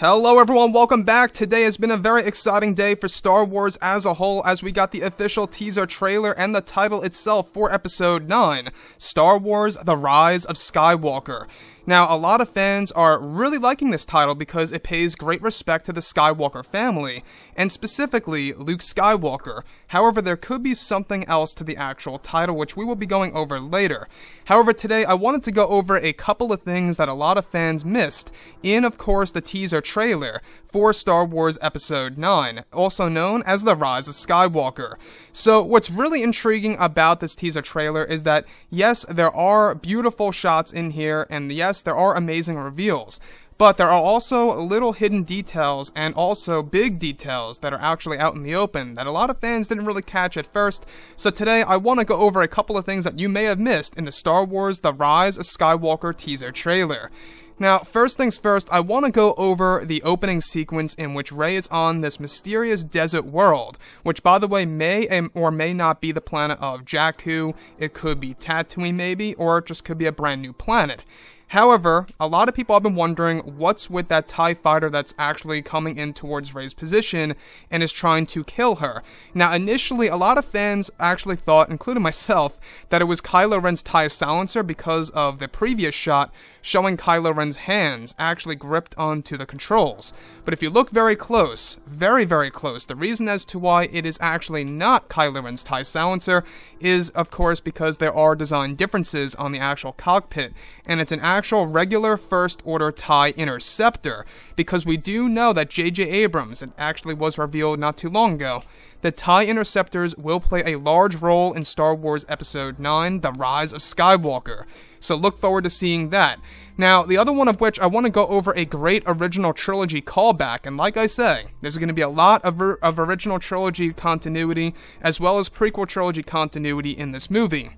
Hello everyone, welcome back. Today has been a very exciting day for Star Wars as a whole, as we got the official teaser trailer and the title itself for Episode 9, Star Wars: The Rise of Skywalker. Now, a lot of fans are really liking this title because it pays great respect to the Skywalker family, and specifically Luke Skywalker. However, there could be something else to the actual title, which we will be going over later. However, today I wanted to go over a couple of things that a lot of fans missed in, of course, the teaser trailer for Star Wars Episode 9, also known as The Rise of Skywalker. So, what's really intriguing about this teaser trailer is that, yes, there are beautiful shots in here, and yes, there are amazing reveals, but there are also little hidden details and also big details that are actually out in the open that a lot of fans didn't really catch at first. So today I want to go over a couple of things that you may have missed in the Star Wars: The Rise of Skywalker teaser trailer. Now, first things first, I want to go over the opening sequence in which Rey is on this mysterious desert world, which, by the way, may or may not be the planet of Jakku. It could be Tatooine, maybe, or it just could be a brand new planet. However, a lot of people have been wondering what's with that TIE fighter that's actually coming in towards Rey's position and is trying to kill her. Now, initially, a lot of fans actually thought, including myself, that it was Kylo Ren's TIE silencer because of the previous shot showing Kylo Ren's hands actually gripped onto the controls. But if you look very close, very, very close, the reason as to why it is actually not Kylo Ren's TIE silencer is, of course, because there are design differences on the actual cockpit, and it's an actual regular First Order TIE Interceptor, because we do know that J.J. Abrams, it actually was revealed not too long ago, that TIE Interceptors will play a large role in Star Wars Episode 9, The Rise of Skywalker. So look forward to seeing that. Now, the other one of which I want to go over a great original trilogy callback, and like I say, there's going to be a lot of original trilogy continuity, as well as prequel trilogy continuity in this movie.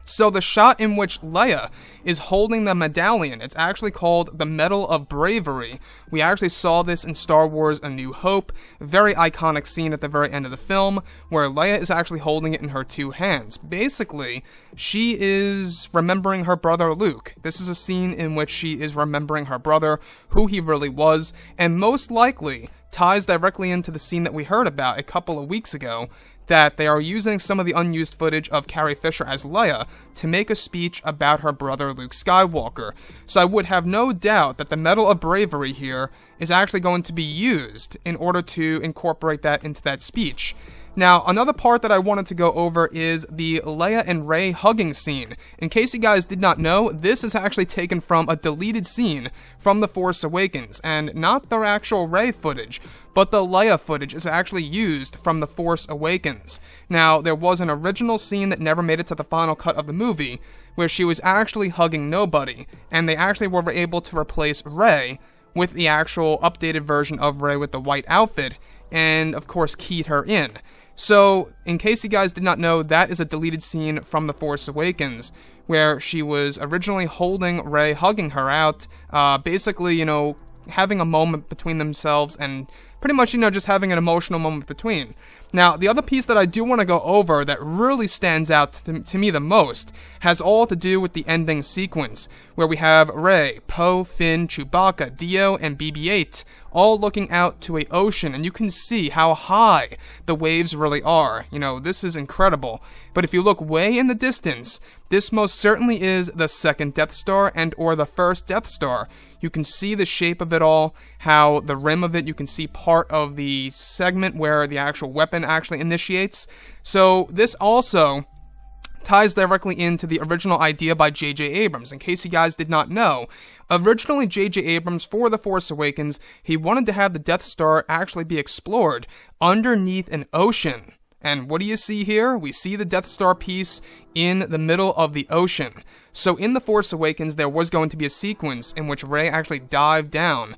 So the shot in which Leia is holding the medallion, it's actually called the Medal of Bravery. We actually saw this in Star Wars: A New Hope, very iconic scene at the very end of the film, where Leia is actually holding it in her two hands. Basically, she is remembering her brother Luke. This is a scene in which she is remembering her brother, who he really was, and most likely ties directly into the scene that we heard about a couple of weeks ago, that they are using some of the unused footage of Carrie Fisher as Leia to make a speech about her brother Luke Skywalker. So I would have no doubt that the Medal of Bravery here is actually going to be used in order to incorporate that into that speech. Now, another part that I wanted to go over is the Leia and Rey hugging scene. In case you guys did not know, this is actually taken from a deleted scene from The Force Awakens, and not their actual Rey footage, but the Leia footage is actually used from The Force Awakens. Now, there was an original scene that never made it to the final cut of the movie, where she was actually hugging nobody, and they actually were able to replace Rey with the actual updated version of Rey with the white outfit, and of course keyed her in. So, in case you guys did not know, that is a deleted scene from The Force Awakens, where she was originally holding Rey, hugging her out, basically, having a moment between themselves and pretty much, just having an emotional moment between. Now, the other piece that I do want to go over that really stands out to me the most has all to do with the ending sequence, where we have Rey, Poe, Finn, Chewbacca, Dio, and BB-8 all looking out to an ocean, and you can see how high the waves really are. This is incredible. But if you look way in the distance, this most certainly is the second Death Star or the first Death Star. You can see the shape of it all, how the rim of it, you can see part of the segment where the actual weapon actually initiates. So this also ties directly into the original idea by J.J. Abrams. In case you guys did not know, originally J.J. Abrams, for The Force Awakens, he wanted to have the Death Star actually be explored underneath an ocean. And what do you see here? We see the Death Star piece in the middle of the ocean. So in The Force Awakens, there was going to be a sequence in which Rey actually dived down,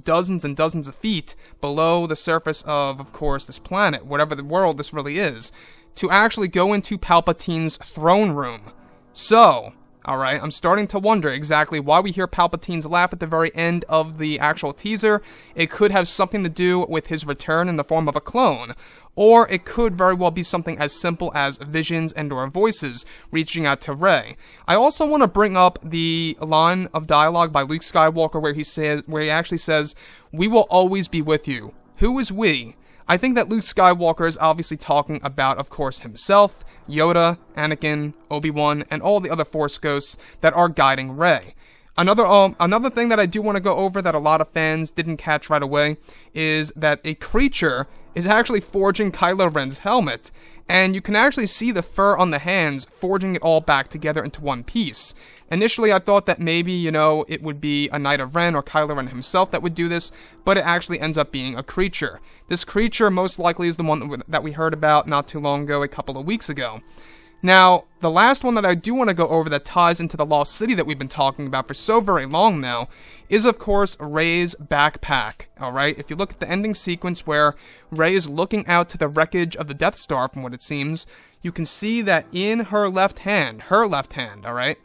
dozens and dozens of feet below the surface of course, this planet, whatever the world this really is, to actually go into Palpatine's throne room. So, alright, I'm starting to wonder exactly why we hear Palpatine's laugh at the very end of the actual teaser. It could have something to do with his return in the form of a clone, or it could very well be something as simple as visions and or voices reaching out to Rey. I also want to bring up the line of dialogue by Luke Skywalker where he actually says, "We will always be with you." Who is we? I think that Luke Skywalker is obviously talking about, of course, himself, Yoda, Anakin, Obi-Wan, and all the other Force ghosts that are guiding Rey. Another thing that I do want to go over that a lot of fans didn't catch right away is that a creature is actually forging Kylo Ren's helmet, and you can actually see the fur on the hands forging it all back together into one piece. Initially, I thought that maybe, it would be a Knight of Ren or Kylo Ren himself that would do this, but it actually ends up being a creature. This creature most likely is the one that we heard about not too long ago, a couple of weeks ago. Now, the last one that I do want to go over that ties into the Lost City that we've been talking about for so very long now is, of course, Rey's backpack, alright? If you look at the ending sequence where Rey is looking out to the wreckage of the Death Star, from what it seems, you can see that in her left hand, alright?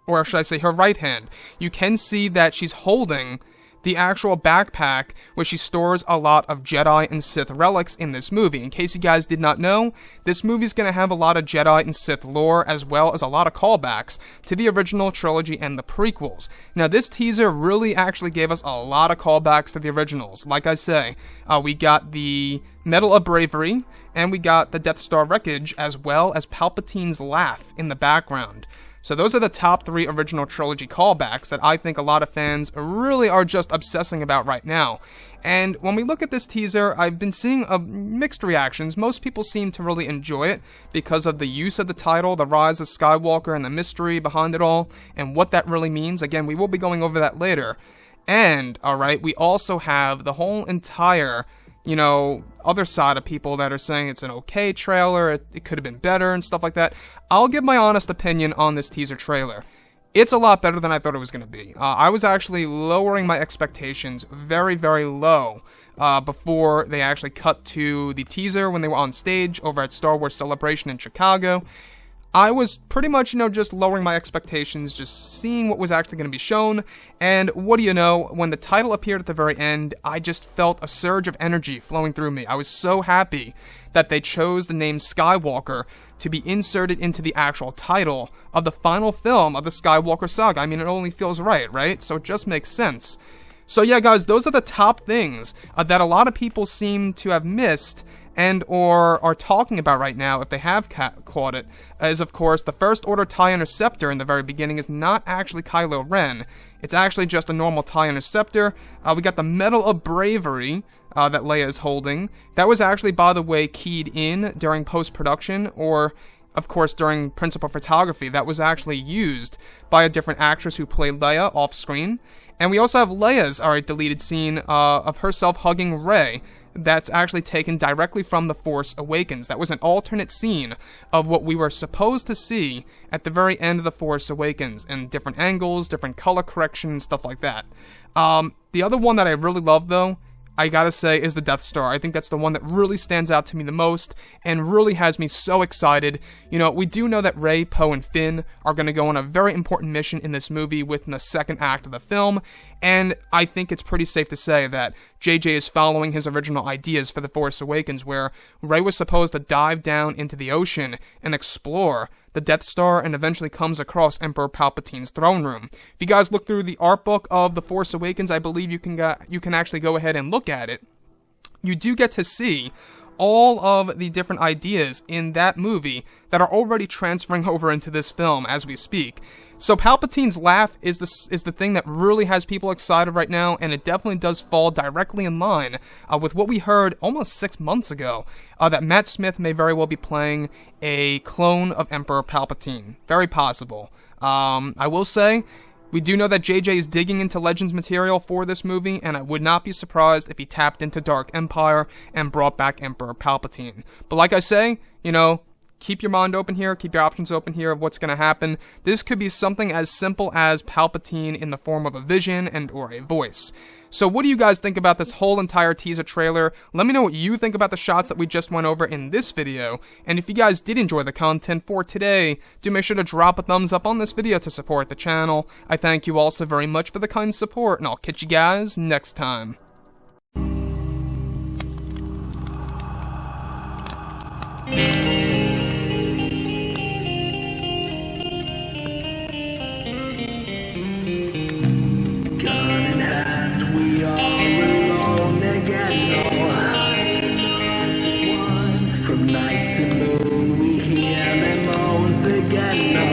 Or should I say her right hand, you can see that she's holding the actual backpack where she stores a lot of Jedi and Sith relics in this movie. In case you guys did not know, this movie's going to have a lot of Jedi and Sith lore as well as a lot of callbacks to the original trilogy and the prequels. Now, this teaser really actually gave us a lot of callbacks to the originals. Like I say, we got the Medal of Bravery, and we got the Death Star wreckage, as well as Palpatine's laugh in the background. So those are the top 3 original trilogy callbacks that I think a lot of fans really are just obsessing about right now. And when we look at this teaser, I've been seeing mixed reactions. Most people seem to really enjoy it because of the use of the title, The Rise of Skywalker, and the mystery behind it all, and what that really means. Again, we will be going over that later. And, alright, we also have the whole entire other side of people that are saying it's an okay trailer, it could have been better and stuff like that. I'll give my honest opinion on this teaser trailer. It's a lot better than I thought it was going to be. I was actually lowering my expectations very, very low before they actually cut to the teaser when they were on stage over at Star Wars Celebration in Chicago. I was pretty much, just lowering my expectations, just seeing what was actually going to be shown, and what do you know, when the title appeared at the very end, I just felt a surge of energy flowing through me. I was so happy that they chose the name Skywalker to be inserted into the actual title of the final film of the Skywalker saga. I mean, it only feels right? So it just makes sense. So yeah, guys, those are the top things that a lot of people seem to have missed and or are talking about right now, if they have caught it, is of course the First Order TIE Interceptor in the very beginning is not actually Kylo Ren. It's actually just a normal TIE Interceptor. We got the Medal of Bravery that Leia is holding. That was actually, by the way, keyed in during post-production, or of course during principal photography. That was actually used by a different actress who played Leia off-screen. And we also have Leia's deleted scene of herself hugging Rey. That's actually taken directly from The Force Awakens. That was an alternate scene of what we were supposed to see at the very end of The Force Awakens, in different angles, different color correction, and stuff like that. The other one that I really love, though, I gotta say, is the Death Star. I think that's the one that really stands out to me the most, and really has me so excited. We do know that Rey, Poe, and Finn are gonna go on a very important mission in this movie within the second act of the film, and I think it's pretty safe to say that JJ is following his original ideas for The Force Awakens, where Rey was supposed to dive down into the ocean and explore the Death Star and eventually comes across Emperor Palpatine's throne room. If you guys look through the art book of The Force Awakens, I believe you can actually go ahead and look at it. You do get to see all of the different ideas in that movie that are already transferring over into this film as we speak. So Palpatine's laugh is the thing that really has people excited right now, and it definitely does fall directly in line with what we heard almost 6 months ago, that Matt Smith may very well be playing a clone of Emperor Palpatine. Very possible. I will say, we do know that JJ is digging into Legends material for this movie, and I would not be surprised if he tapped into Dark Empire and brought back Emperor Palpatine. But like I say, keep your mind open here, keep your options open here of what's going to happen. This could be something as simple as Palpatine in the form of a vision and or a voice. So what do you guys think about this whole entire teaser trailer? Let me know what you think about the shots that we just went over in this video. And if you guys did enjoy the content for today, do make sure to drop a thumbs up on this video to support the channel. I thank you all so very much for the kind support, and I'll catch you guys next time. Gun in hand, we are alone again. No, I'm not the one. From night to moon, we hear their moans again. No.